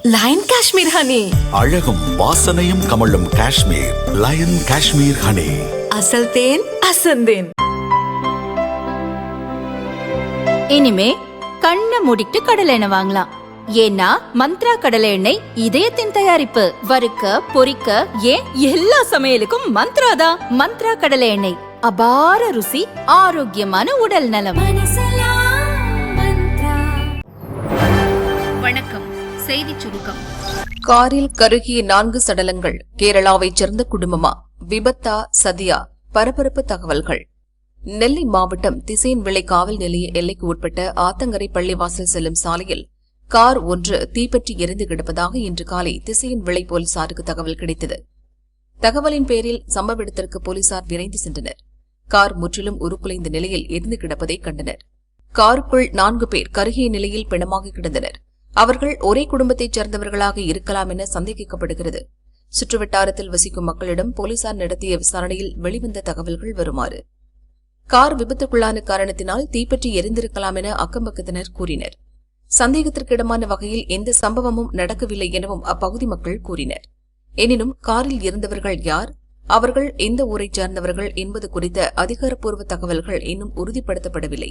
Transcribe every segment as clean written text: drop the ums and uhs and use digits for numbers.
Line Kashmir honey. அழகும் வாசனையும் கமழும் காஷ்மீர் லயன் காஷ்மீர் ஹனி. அசல் தேன் அசந்தேன். இனிமே கண்ணை மூடிட்டு கடலை எண்ணெய் வாங்கலாம். ஏன்னா மந்த்ரா கடலை எண்ணெய் இதயத்தின் தயாரிப்பு. வறுக்க பொரிக்க ஏன் எல்லா சமையலுக்கும் மந்த்ரா தான். மந்த்ரா கடலை எண்ணெய், அபார ருசி, ஆரோக்கியமான உடல் நலம். வணக்கம். செய்தி சுருக்கம். காரில் கருகிய 4 சடலங்கள். கேரளாவைச் சேர்ந்த குடும்பமா? விபத்தா சதியா? பரபரப்பு தகவல்கள். நெல்லை மாவட்டம் திசையன்விளை காவல் நிலைய எல்லைக்கு உட்பட்ட ஆத்தங்கரை பள்ளிவாசல் செல்லும் சாலையில் கார் ஒன்று தீப்பற்றி எரிந்து கிடப்பதாக இன்று காலை திசையன்விளை போலீசாருக்கு தகவல் கிடைத்தது. தகவலின் பேரில் சம்பவ இடத்திற்கு போலீசார் விரைந்து சென்றனர். கார் முற்றிலும் உருக்குலைந்த நிலையில் எரிந்து கிடப்பதை கண்டனர். காருக்குள் 4 பேர் கருகிய நிலையில் பிணமாக கிடந்தனர். அவர்கள் ஒரே குடும்பத்தைச் சேர்ந்தவர்களாக இருக்கலாம் என சந்தேகிக்கப்படுகிறது. சுற்றுவட்டாரத்தில் வசிக்கும் மக்களிடம் போலீசார் நடத்திய விசாரணையில் வெளிவந்த தகவல்கள் வருமாறு: கார் விபத்துக்குள்ளான காரணத்தினால் தீப்பற்றி எரிந்திருக்கலாம் என அக்கம்பக்கத்தினர் கூறினர். சந்தேகத்திற்கிடமான வகையில் எந்த சம்பவமும் நடக்கவில்லை எனவும் அப்பகுதி மக்கள் கூறினர். எனினும் காரில் இருந்தவர்கள் யார், அவர்கள் எந்த ஊரைச் சேர்ந்தவர்கள் என்பது குறித்த அதிகாரப்பூர்வ தகவல்கள் இன்னும் உறுதிப்படுத்தப்படவில்லை.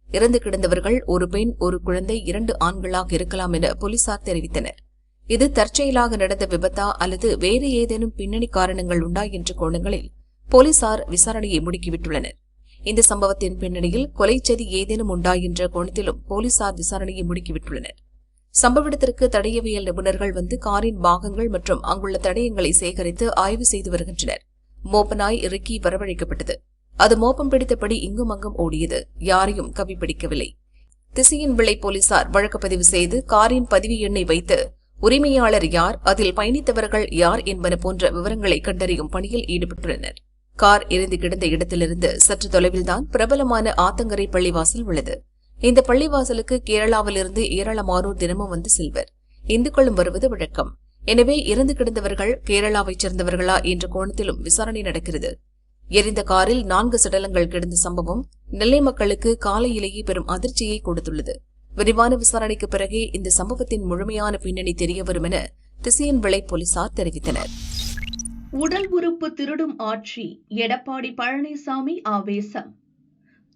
இறந்து கிடந்தவர்கள் ஒரு பெண், ஒரு குழந்தை, 2 ஆண்களாக இருக்கலாம் என போலீசார் தெரிவித்தனர். இது தற்செயலாக நடந்த விபத்தா அல்லது வேறு ஏதேனும் பின்னணி காரணங்கள் உண்டா என்ற கோணங்களில் போலீசார் விசாரணையை முடுக்கிவிட்டுள்ளனர். இந்த சம்பவத்தின் பின்னணியில் கொலைச்சதி ஏதேனும் உண்டா என்ற கோணத்திலும் போலீசார் விசாரணையை முடுக்கிவிட்டுள்ளனர். சம்பவ இடத்திற்கு தடயவியல் நிபுணர்கள் வந்து காரின் பாகங்கள் மற்றும் அங்குள்ள தடயங்களை சேகரித்து ஆய்வு செய்து வருகின்றனர். மோப்பனாய் ரிக்கி வரவழைக்கப்பட்டது. அது மோப்பம் பிடித்தபடி இங்கும் அங்கும் ஓடியது. யாரையும் கவிப்பிடிக்கவில்லை. திசையன்விளை போலீசார் வழக்கு பதிவு செய்து காரின் பதிவு எண்ணை வைத்து உரிமையாளர் யார், அதில் பயணித்தவர்கள் யார் என்பன போன்ற விவரங்களை கண்டறியும் பணியில் ஈடுபட்டுள்ளனர். கார் எரிந்து கிடந்த இடத்திலிருந்து சற்று தொலைவில்தான் பிரபலமான ஆத்தங்கரை பள்ளிவாசல் உள்ளது. இந்த பள்ளிவாசலுக்கு கேரளாவிலிருந்து ஏராளமானோர் தினமும் வந்து செல்வர். இந்துக்களும் வருவது வழக்கம். எனவே இறந்து கிடந்தவர்கள் கேரளாவைச் சேர்ந்தவர்களா என்ற கோணத்திலும் விசாரணை நடக்கிறது. எரிந்த காரில் 4 சடலங்கள் கிடந்த சம்பவம் நெல்லை மக்களுக்கு காலையிலேயே பெரும் அதிர்ச்சியை கொடுத்துள்ளது. விரிவான விசாரணைக்கு பிறகே இந்த சம்பவத்தின் முழுமையான பின்னணி தெரியவரும் என திசையன்விளை போலீசார் தெரிவித்தனர். உடல் உறுப்பு திருடும் ஆட்சி, எடப்பாடி பழனிசாமி ஆவேசம்.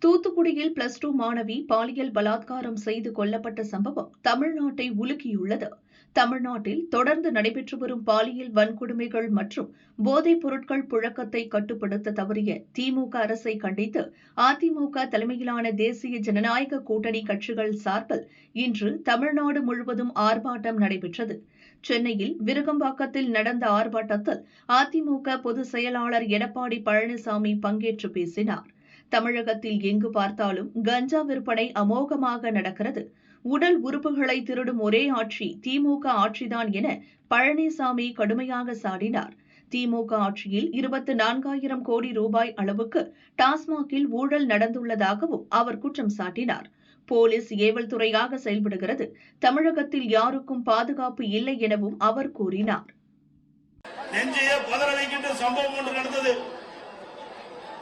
தூத்துக்குடியில் +2 மாணவி பாலியல் பலாத்காரம் செய்து கொல்லப்பட்ட சம்பவம் தமிழ்நாட்டை உலுக்கியுள்ளது. தமிழ்நாட்டில் தொடர்ந்து நடைபெற்று வரும் பாலியல் வன்கொடுமைகள் மற்றும் போதைப் பொருட்கள் புழக்கத்தை கட்டுப்படுத்த தவறிய திமுக அரசை கண்டித்து அதிமுக தலைமையிலான தேசிய ஜனநாயக கூட்டணி கட்சிகள் சார்பில் இன்று தமிழ்நாடு முழுவதும் ஆர்ப்பாட்டம் நடைபெற்றது. சென்னையில் விருகம்பாக்கத்தில் நடந்த ஆர்ப்பாட்டத்தில் அதிமுக பொதுச் செயலாளர் எடப்பாடி பழனிசாமி பங்கேற்று பேசினார். தமிழகத்தில் எங்கு பார்த்தாலும் கஞ்சா விற்பனை அமோகமாக நடக்கிறது. உடல் உறுப்புகளை திருடும் ஒரே ஆட்சி திமுக ஆட்சிதான் என பழனிசாமி கடுமையாக சாடினார். திமுக ஆட்சியில் 24,000 கோடி ரூபாய் அளவுக்கு டாஸ்மாகில் ஊழல் நடந்துள்ளதாகவும் அவர் குற்றம் சாட்டினார். போலீஸ் ஏவல் துறையாக செயல்படுகிறது. தமிழகத்தில் யாருக்கும் பாதுகாப்பு இல்லை எனவும் அவர் கூறினார்.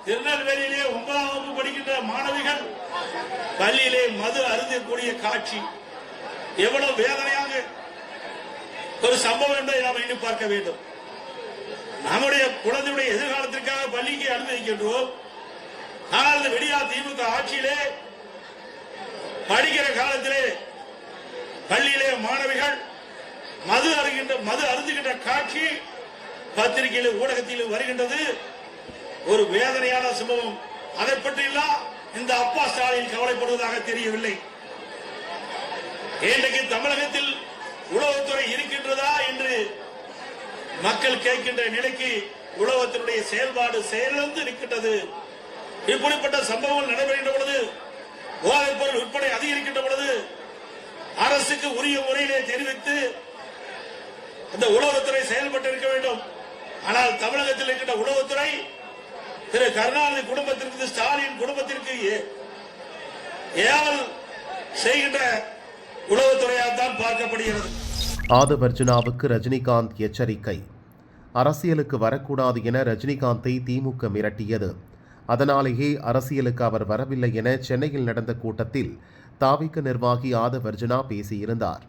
திருநெல்வேலியிலே 9ஆம் வகுப்பு படிக்கின்ற மாணவிகள் பள்ளியிலே மது அருந்தக்கூடிய காட்சி எவ்வளவு வேதனையாக ஒரு சம்பவம் என்பதை நாம் எண்ணி பார்க்க வேண்டும். நம்முடைய குழந்தையுடைய எதிர்காலத்திற்காக பள்ளிக்கு அனுமதிக்கின்றோம். ஆனால் இந்த விடியா திமுக ஆட்சியிலே படிக்கிற காலத்திலே பள்ளியிலே மாணவிகள் மது அருந்துகின்ற காட்சி பத்திரிகையிலும் ஊடகத்திலும் வருகின்றது. ஒரு வேதனையான சம்பவம். அதை பற்றியெல்லாம் இந்த அப்பா ஸ்டாலின் கவலைப்படுவதாக தெரியவில்லை. இன்றைக்கு தமிழகத்தில் உளவுத்துறை இருக்கின்றதா என்று மக்கள் கேட்கின்ற நிலைக்கு உளவுத்துறையுடைய செயல்பாடு செயலிழந்து இருக்கின்றது. இப்படிப்பட்ட சம்பவங்கள் நடைபெறுகின்ற பொழுது, போதைப் பொருள் விற்பனை அதிகரிக்கின்ற பொழுது அரசுக்கு உரிய முறையிலே தெரிவித்து அந்த உளவுத்துறை செயல்பட்டு இருக்க வேண்டும். ஆனால் தமிழகத்தில் இருக்கின்ற உளவுத்துறை திரு கருணாநிதி குடும்பத்திற்கு, ஸ்டாலின் குடும்பத்திற்கு ஏவல் செய்கின்ற உளவுத்துறையாகத்தான் பார்க்கப்படுகிறது. ஆதவர்ஜுனாவுக்கு ரஜினிகாந்த் எச்சரிக்கை. அரசியலுக்கு வரக்கூடாது என ரஜினிகாந்தை திமுக மிரட்டியது. அதனாலேயே அரசியலுக்கு அவர் வரவில்லை என சென்னையில் நடந்த கூட்டத்தில் தாவிக நிர்வாகி ஆதவர்ஜுனா பேசியிருந்தார்.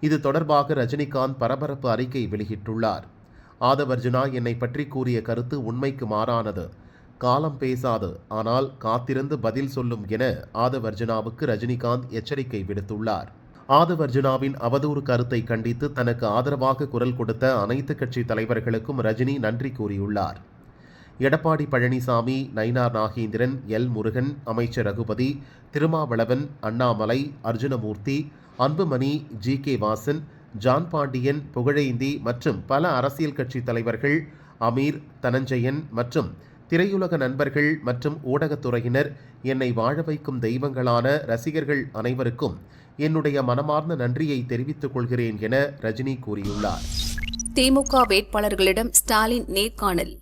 இது தொடர்பாக ரஜினிகாந்த் பரபரப்பு அறிக்கை வெளியிட்டுள்ளார். ஆதவர்ஜுனா என்னை பற்றி கூறிய கருத்து உண்மைக்கு மாறானது. காலம் பேசாது, ஆனால் காத்திருந்து பதில் சொல்லும் என ஆதவர்ஜுனாவுக்கு ரஜினிகாந்த் எச்சரிக்கை விடுத்துள்ளார். ஆதவர்ஜுனாவின் அவதூறு கருத்தை கண்டித்து தனக்கு ஆதரவாக குரல் கொடுத்த அனைத்து கட்சி தலைவர்களுக்கும் ரஜினி நன்றி கூறியுள்ளார். எடப்பாடி பழனிசாமி, நயினார் நாகேந்திரன், எல் முருகன், அமைச்சர் ரகுபதி, திருமாவளவன், அண்ணாமலை, அர்ஜுனமூர்த்தி, அன்புமணி, GK வாசன், ஜான் பாண்டியன், புகழேந்தி மற்றும் பல அரசியல் கட்சி தலைவர்கள், அமீர், தனஞ்சயன் மற்றும் திரையுலக நண்பர்கள் மற்றும் ஊடகத்துறையினர், என்னை வாழ வைக்கும் தெய்வங்களான ரசிகர்கள் அனைவருக்கும் என்னுடைய மனமார்ந்த நன்றியை தெரிவித்துக் கொள்கிறேன் என ரஜினி கூறியுள்ளார். திமுக வேட்பாளர்களிடம் ஸ்டாலின் நேர்காணல்.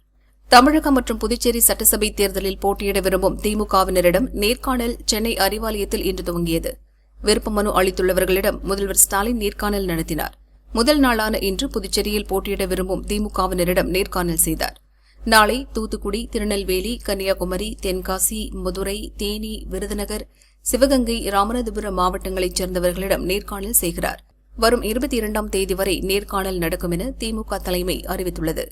தமிழகம் மற்றும் புதுச்சேரி சட்டசபை தேர்தலில் போட்டியிட விரும்பும் திமுகவினரிடம் நேர்காணல் சென்னை அறிவாலயத்தில் இன்று துவங்கியது. விருப்ப மனு அளித்துள்ளவர்களிடம் முதல்வர் ஸ்டாலின் நேர்காணல் நடத்தினார். முதல் நாளான இன்று புதுச்சேரியில் போட்டியிட விரும்பும் திமுகவினரிடம் நேர்காணல் செய்தார். நாளை தூத்துக்குடி, திருநெல்வேலி, கன்னியாகுமரி, தென்காசி, மதுரை, தேனி, விருதுநகர், சிவகங்கை, ராமநாதபுரம் மாவட்டங்களைச் சேர்ந்தவர்களிடம் நேர்காணல் செய்கிறார். வரும் 22ஆம் தேதி வரை நேர்காணல் நடக்கும் என திமுக தலைமை அறிவித்துள்ளது.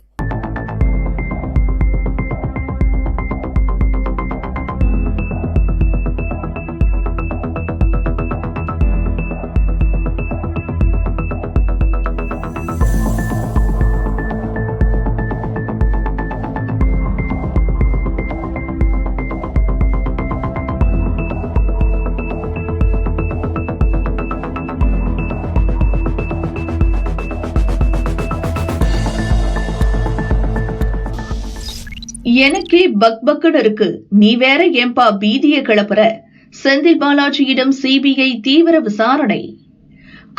எனக்கே பக்பக்குன்னு இருக்கு, நீ வேற ஏன்பா பீதியை கிளப்புற? செந்தில் பாலாஜியிடம் சிபிஐ தீவிர விசாரணை.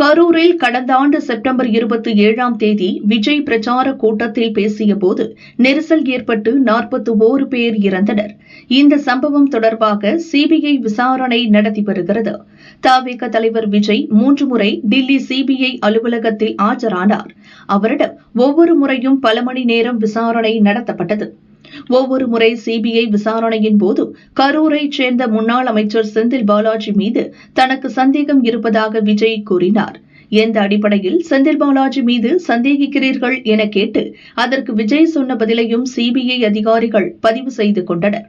கரூரில் கடந்த ஆண்டு செப்டம்பர் 27ஆம் தேதி விஜய் பிரச்சார கூட்டத்தில் பேசிய போது நெரிசல் ஏற்பட்டு 41 பேர் இறந்தனர். இந்த சம்பவம் தொடர்பாக சிபிஐ விசாரணை நடத்தி வருகிறது. தவிக தலைவர் விஜய் 3 முறை டில்லி சிபிஐ அலுவலகத்தில் ஆஜரானார். அவரிடம் ஒவ்வொரு முறையும் பல மணி நேரம் விசாரணை நடத்தப்பட்டது. ஒவ்வொரு முறை சிபிஐ விசாரணையின் போது கரூரைச் சேர்ந்த முன்னாள் அமைச்சர் செந்தில் பாலாஜி மீது தனக்கு சந்தேகம் இருப்பதாக விஜய் கூறினார். எந்த அடிப்படையில் செந்தில் பாலாஜி மீது சந்தேகிக்கிறீர்கள் என கேட்டு அதற்கு விஜய் சொன்ன பதிலையும் சிபிஐ அதிகாரிகள் பதிவு செய்து கொண்டனர்.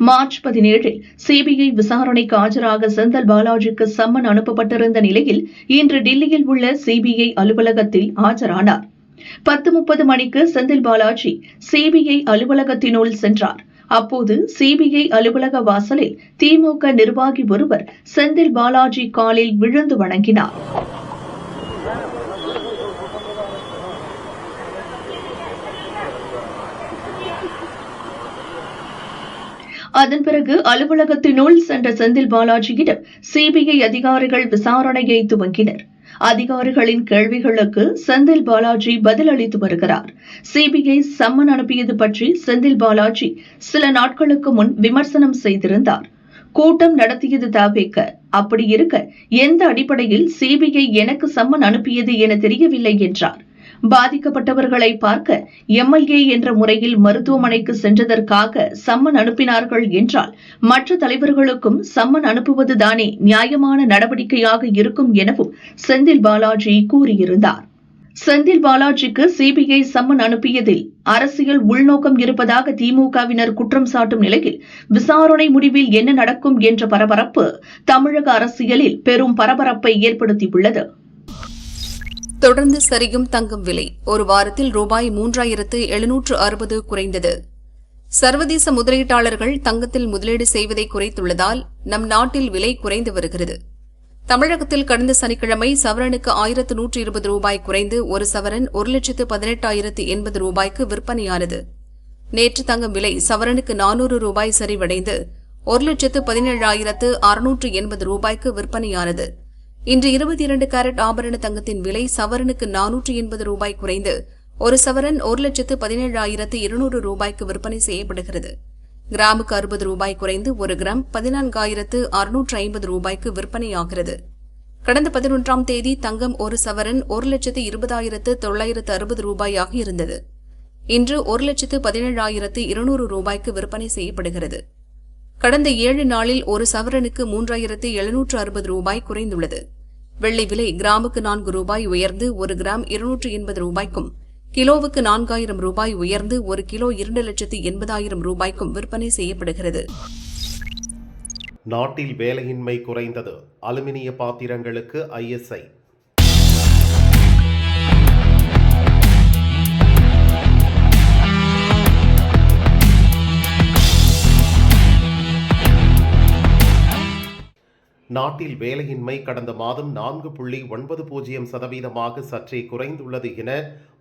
மார்ச் 17 சிபிஐ விசாரணைக்கு ஆஜராக செந்தில் பாலாஜிக்கு சம்மன் அனுப்பப்பட்டிருந்த நிலையில் இன்று டில்லியில் உள்ள சிபிஐ அலுவலகத்தில் ஆஜரானார். 10:30 மணிக்கு செந்தில் பாலாஜி சிபிஐ அலுவலகத்தினுள் சென்றார். அப்போது சிபிஐ அலுவலக வாசலில் திமுக நிர்வாகி ஒருவர் செந்தில் பாலாஜி காலில் விழுந்து வணங்கினார். அதன் பிறகு அலுவலகத்தினுள் சென்ற செந்தில் பாலாஜியிடம் சிபிஐ அதிகாரிகள் விசாரணையை துவங்கினர். அதிகாரிகளின் கேள்விகளுக்கு செந்தில் பாலாஜி பதிலளித்து வருகிறார். சிபிஐ சம்மன் அனுப்பியது பற்றி செந்தில் பாலாஜி சில நாட்களுக்கு முன் விமர்சனம் செய்திருந்தார். கூட்டம் நடத்தியது தவிக. அப்படி இருக்க எந்த அடிப்படையில் சிபிஐ எனக்கு சம்மன் அனுப்பியது என தெரியவில்லை என்றார். பாதிக்கப்பட்டவர்களை பார்க்க எம்எல்ஏ என்ற முறையில் மருத்துவமனைக்கு சென்றதற்காக சம்மன் அனுப்பினார்கள் என்றால் மற்ற தலைவர்களுக்கும் சம்மன் அனுப்புவதுதானே நியாயமான நடவடிக்கையாக இருக்கும் எனவும் செந்தில் பாலாஜி கூறியிருந்தார். செந்தில் பாலாஜிக்கு சிபிஐ சம்மன் அனுப்பியதில் அரசியல் உள்நோக்கம் இருப்பதாக திமுகவினர் குற்றம் சாட்டும் நிலையில் விசாரணை முடிவில் என்ன நடக்கும் என்ற பரபரப்பு தமிழக அரசியலில் பெரும் பரபரப்பை ஏற்படுத்தியுள்ளது. தொடர்ந்து சரியும் தங்கம் விலை ஒரு வாரத்தில் ரூபாய் 3760 குறைந்தது. சர்வதேச முதலீட்டாளர்கள் தங்கத்தில் முதலீடு செய்வதை குறைத்துள்ளதால் நம் நாட்டில் விலை குறைந்து வருகிறது. தமிழகத்தில் கடந்த சனிக்கிழமை சவரனுக்கு 1120 ரூபாய் குறைந்து ஒரு சவரன் 1,18,080 ரூபாய்க்கு விற்பனையானது. நேற்று தங்கம் விலை சவரனுக்கு 400 ரூபாய் சரிவடைந்து 1,17,680 ரூபாய்க்கு விற்பனையானது. இன்று 22 கேரட் ஆபரண தங்கத்தின் விலை சவரனுக்கு 480 ரூபாய் குறைந்து ஒரு சவரன் 1,17,200 ரூபாய்க்கு விற்பனை செய்யப்படுகிறது. கிராமுக்கு 60 ரூபாய் குறைந்து ஒரு கிராம் 14,650 ரூபாய்க்கு விற்பனையாகிறது. கடந்த 11ஆம் தேதி தங்கம் ஒரு சவரன் 1,20,960 ரூபாயாக இருந்தது. இன்று 1,17,200 ரூபாய்க்கு விற்பனை செய்யப்படுகிறது. கடந்த 7 நாளில் ஒரு சவரனுக்கு 3,760 ரூபாய் குறைந்துள்ளது. வெள்ளி விலை கிராமுக்கு 4 ரூபாய் உயர்ந்து 1 கிராம் 280 ரூபாய்க்கும், கிலோவுக்கு 4000 ரூபாய் உயர்ந்து 1 கிலோ 2,80,000 ரூபாய்க்கும் விற்பனை செய்யப்படுகிறது. நாட்டில் வேலையின்மை குறைந்தது. அலுமினிய பாத்திரங்களுக்கு ISI. நாட்டில் வேலையின்மை கடந்த மாதம் 4.90% சற்றே குறைந்துள்ளது என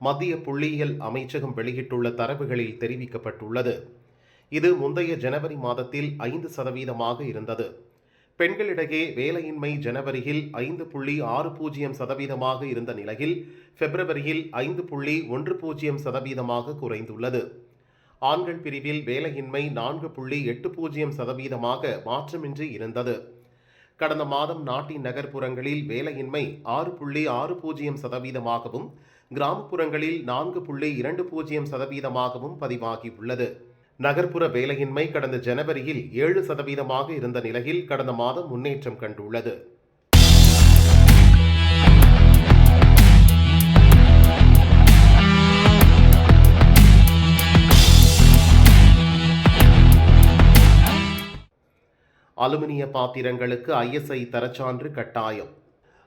மத்திய புள்ளியியல் அமைச்சகம் வெளியிட்டுள்ள தரவுகளில் தெரிவிக்கப்பட்டுள்ளது. இது முந்தைய ஜனவரி மாதத்தில் 5% இருந்தது. பெண்களிடையே வேலையின்மை ஜனவரியில் 5.60% இருந்த நிலையில் பிப்ரவரியில் 5.10% குறைந்துள்ளது. ஆண்கள் பிரிவில் வேலையின்மை 4.80% மாற்றமின்றி இருந்தது. கடந்த மாதம் நாட்டின் நகர்ப்புறங்களில் வேலையின்மை 6.60%, கிராமப்புறங்களில் 4.20% பதிவாகியுள்ளது. நகர்ப்புற வேலையின்மை கடந்த ஜனவரியில் 7% இருந்த நிலையில் கடந்த மாதம் முன்னேற்றம் கண்டுள்ளது. அலுமினிய பாத்திரங்களுக்கு ISI தரச்சான்று கட்டாயம்.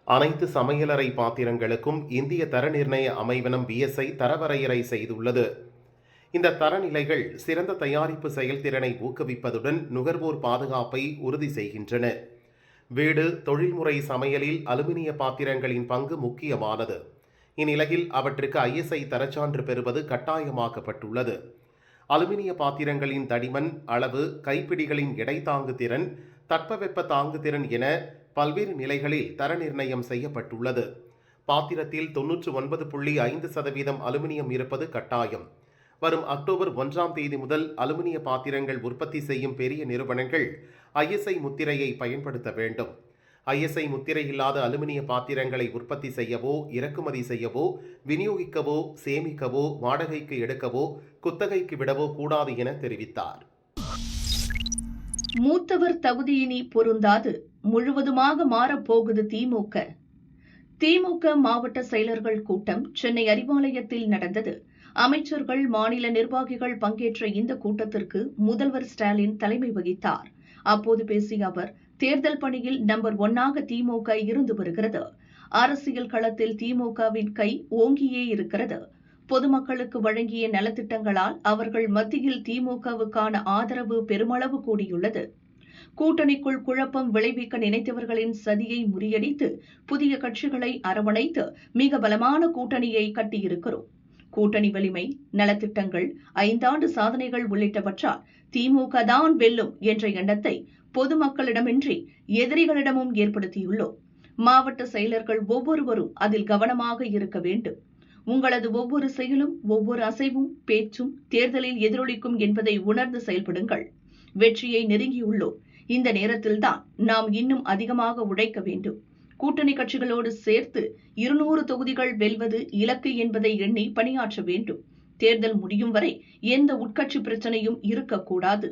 அனைத்து சமையலறை பாத்திரங்களுக்கும் இந்திய தர நிர்ணய அமைவனம் BSI தரவரையறை செய்துள்ளது. இந்த தரநிலைகள் சிறந்த தயாரிப்பு செயல்திறனை ஊக்குவிப்பதுடன் நுகர்வோர் பாதுகாப்பை உறுதி செய்கின்றன. வீடு, தொழில்முறை சமையலில் அலுமினிய பாத்திரங்களின் பங்கு முக்கியமானது. இந்நிலையில் அவற்றுக்கு ISI தரச்சான்று பெறுவது கட்டாயமாக்கப்பட்டுள்ளது. அலுமினிய பாத்திரங்களின் தடிமன், அளவு, கைப்பிடிகளின் எடை தாங்கு திறன், தட்பவெப்ப தாங்கு திறன் என பல்வேறு நிலைகளில் தர நிர்ணயம் செய்யப்பட்டுள்ளது. பாத்திரத்தில் 99.5% அலுமினியம் இருப்பது கட்டாயம். வரும் அக்டோபர் 1ஆம் தேதி முதல் அலுமினிய பாத்திரங்கள் உற்பத்தி செய்யும் பெரிய நிறுவனங்கள் ISI முத்திரையை பயன்படுத்த வேண்டும். ISI முத்திரை இல்லாத அலுமினிய பாத்திரங்களை உற்பத்தி செய்யவோ, இறக்குமதி செய்யவோ, விநியோகிக்கவோ, சேமிக்கவோ, வாடகைக்கு எடுக்கவோ, குத்தகைக்கு விடவோ கூடாது என தெரிவித்தார். மூத்தவர் தகுதியினி பொருந்தாது, முழுவதுமாக மாறப்போகுது திமுக. திமுக மாவட்ட செயலர்கள் கூட்டம் சென்னை அறிவாலயத்தில் நடந்தது. அமைச்சர்கள், மாநில நிர்வாகிகள் பங்கேற்ற இந்த கூட்டத்திற்கு முதல்வர் ஸ்டாலின் தலைமை வகித்தார். அப்போது பேசிய அவர், தேர்தல் பணியில் நம்பர் 1ஆக திமுக இருந்து வருகிறது. அரசியல் களத்தில் திமுகவின் கை ஓங்கியே இருக்கிறது. பொதுமக்களுக்கு வழங்கிய நலத்திட்டங்களால் அவர்கள் மத்தியில் திமுகவுக்கான ஆதரவு பெருமளவு கூடியுள்ளது. கூட்டணிக்குள் குழப்பம் விளைவிக்க நினைத்தவர்களின் சதியை முறியடித்து புதிய கட்சிகளை அரவணைத்து மிக பலமான கூட்டணியை கட்டியிருக்கிறோம். கூட்டணி வலிமை, நலத்திட்டங்கள், 5 ஆண்டு சாதனைகள் உள்ளிட்டவற்றால் திமுக தான் வெல்லும் என்ற எண்ணத்தை பொதுமக்களிடமின்றி எதிரிகளிடமும் ஏற்படுத்தியுள்ளோம். மாவட்ட செயலர்கள் ஒவ்வொருவரும் அதில் கவனமாக இருக்க வேண்டும். உங்களது ஒவ்வொரு செயலும், ஒவ்வொரு அசைவும், பேச்சும் தேர்தலில் எதிரொலிக்கும் என்பதை உணர்ந்து செயல்படுங்கள். வெற்றியை நெருங்கியுள்ளோம். இந்த நேரத்தில்தான் நாம் இன்னும் அதிகமாக உழைக்க வேண்டும். கூட்டணி கட்சிகளோடு சேர்த்து 200 தொகுதிகள் வெல்வது இலக்கு என்பதை எண்ணி பணியாற்ற வேண்டும். தேர்தல் முடியும் வரை எந்த உட்கட்சி பிரச்சனையும் இருக்கக்கூடாது.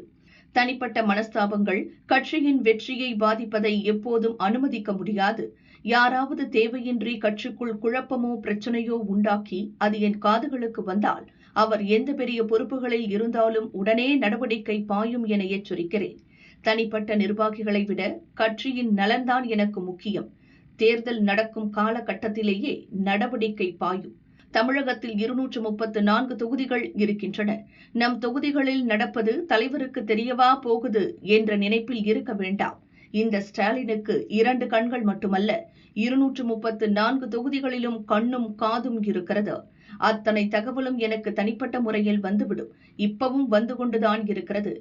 தனிப்பட்ட மனஸ்தாபங்கள் கட்சியின் வெற்றியை பாதிப்பதை எப்போதும் அனுமதிக்க முடியாது. யாராவது தேவையின்றி கட்சிக்குள் குழப்பமோ பிரச்சனையோ உண்டாக்கி அது என் காதுகளுக்கு வந்தால் அவர் எந்த பெரிய பொறுப்புகளில் இருந்தாலும் உடனே நடவடிக்கை பாயும் என எச்சரிக்கிறேன். தனிப்பட்ட நிர்வாகிகளை விட கட்சியின் நலன்தான் எனக்கு முக்கியம். தேர்தல் நடக்கும் காலகட்டத்திலேயே நடவடிக்கை பாயும். தமிழகத்தில் 234 தொகுதிகள் இருக்கின்றன. நம் தொகுதிகளில் நடப்பது தலைவருக்கு தெரியவா போகுது என்ற நினைப்பில் இருக்க வேண்டாம். இந்த ஸ்டாலினுக்கு 2 கண்கள் மட்டுமல்ல, 234 தொகுதிகளிலும் கண்ணும் காதும் இருக்கிறது. அத்தனை தகவலும் எனக்கு தனிப்பட்ட முறையில் வந்துவிடும். இப்பவும் வந்து கொண்டுதான் இருக்கிறது.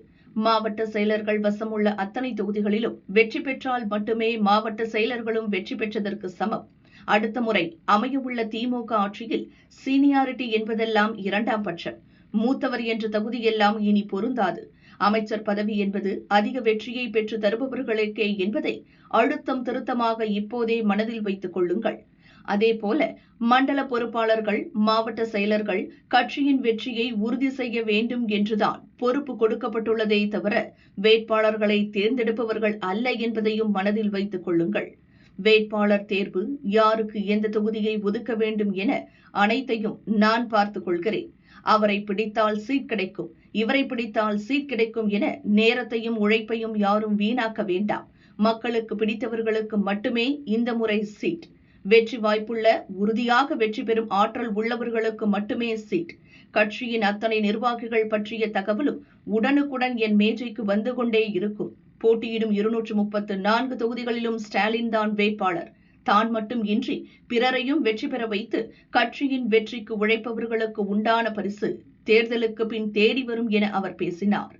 மாவட்ட செயலர்கள் வசமுள்ள அத்தனை தொகுதிகளிலும் வெற்றி பெற்றால் மட்டுமே மாவட்ட செயலர்களும் வெற்றி பெற்றதற்கு சமம். அடுத்த முறை அமையவுள்ள திமுக ஆட்சியில் சீனியாரிட்டி என்பதெல்லாம் 2ஆம் பட்சம். மூத்தவர் என்ற தகுதியெல்லாம் இனி பொருந்தாது. அமைச்சர் பதவி என்பது அதிக வெற்றியை பெற்று தருபவர்களுக்கே என்பதை அழுத்தம் திருத்தமாக இப்போதே மனதில் வைத்துக் கொள்ளுங்கள். அதேபோல மண்டல பொறுப்பாளர்கள், மாவட்ட செயலர்கள் கட்சியின் வெற்றியை உறுதி செய்ய வேண்டும் என்றுதான் பொறுப்பு கொடுக்கப்பட்டுள்ளதே தவிர வேட்பாளர்களை தேர்ந்தெடுப்பவர்கள் அல்ல என்பதையும் மனதில் வைத்துக் கொள்ளுங்கள். வேட்பாளர் தேர்வு, யாருக்கு எந்த தொகுதியை ஒதுக்க வேண்டும் என அனைத்தையும் நான் பார்த்துக் கொள்கிறேன். அவரை பிடித்தால் சீட் கிடைக்கும், இவரை பிடித்தால் சீட் கிடைக்கும் என நேரத்தையும் உழைப்பையும் யாரும் வீணாக்க வேண்டாம். மக்களுக்கு பிடித்தவர்களுக்கு மட்டுமே இந்த முறை சீட். வெற்றி வாய்ப்புள்ள, உறுதியாக வெற்றி பெறும் ஆற்றல் உள்ளவர்களுக்கு மட்டுமே சீட். கட்சியின் அத்தனை நிர்வாகிகள் பற்றிய தகவலும் உடனுக்குடன் என் மேஜைக்கு வந்து கொண்டே இருக்கும். போட்டியிடும் 234 தொகுதிகளிலும் ஸ்டாலின் தான் வேட்பாளர். தான் மட்டும் இன்றி பிறரையும் வெற்றி பெற வைத்து கட்சியின் வெற்றிக்கு உழைப்பவர்களுக்கு உண்டான பரிசு தேர்தலுக்கு பின் தேடி வரும் என அவர் பேசினார்.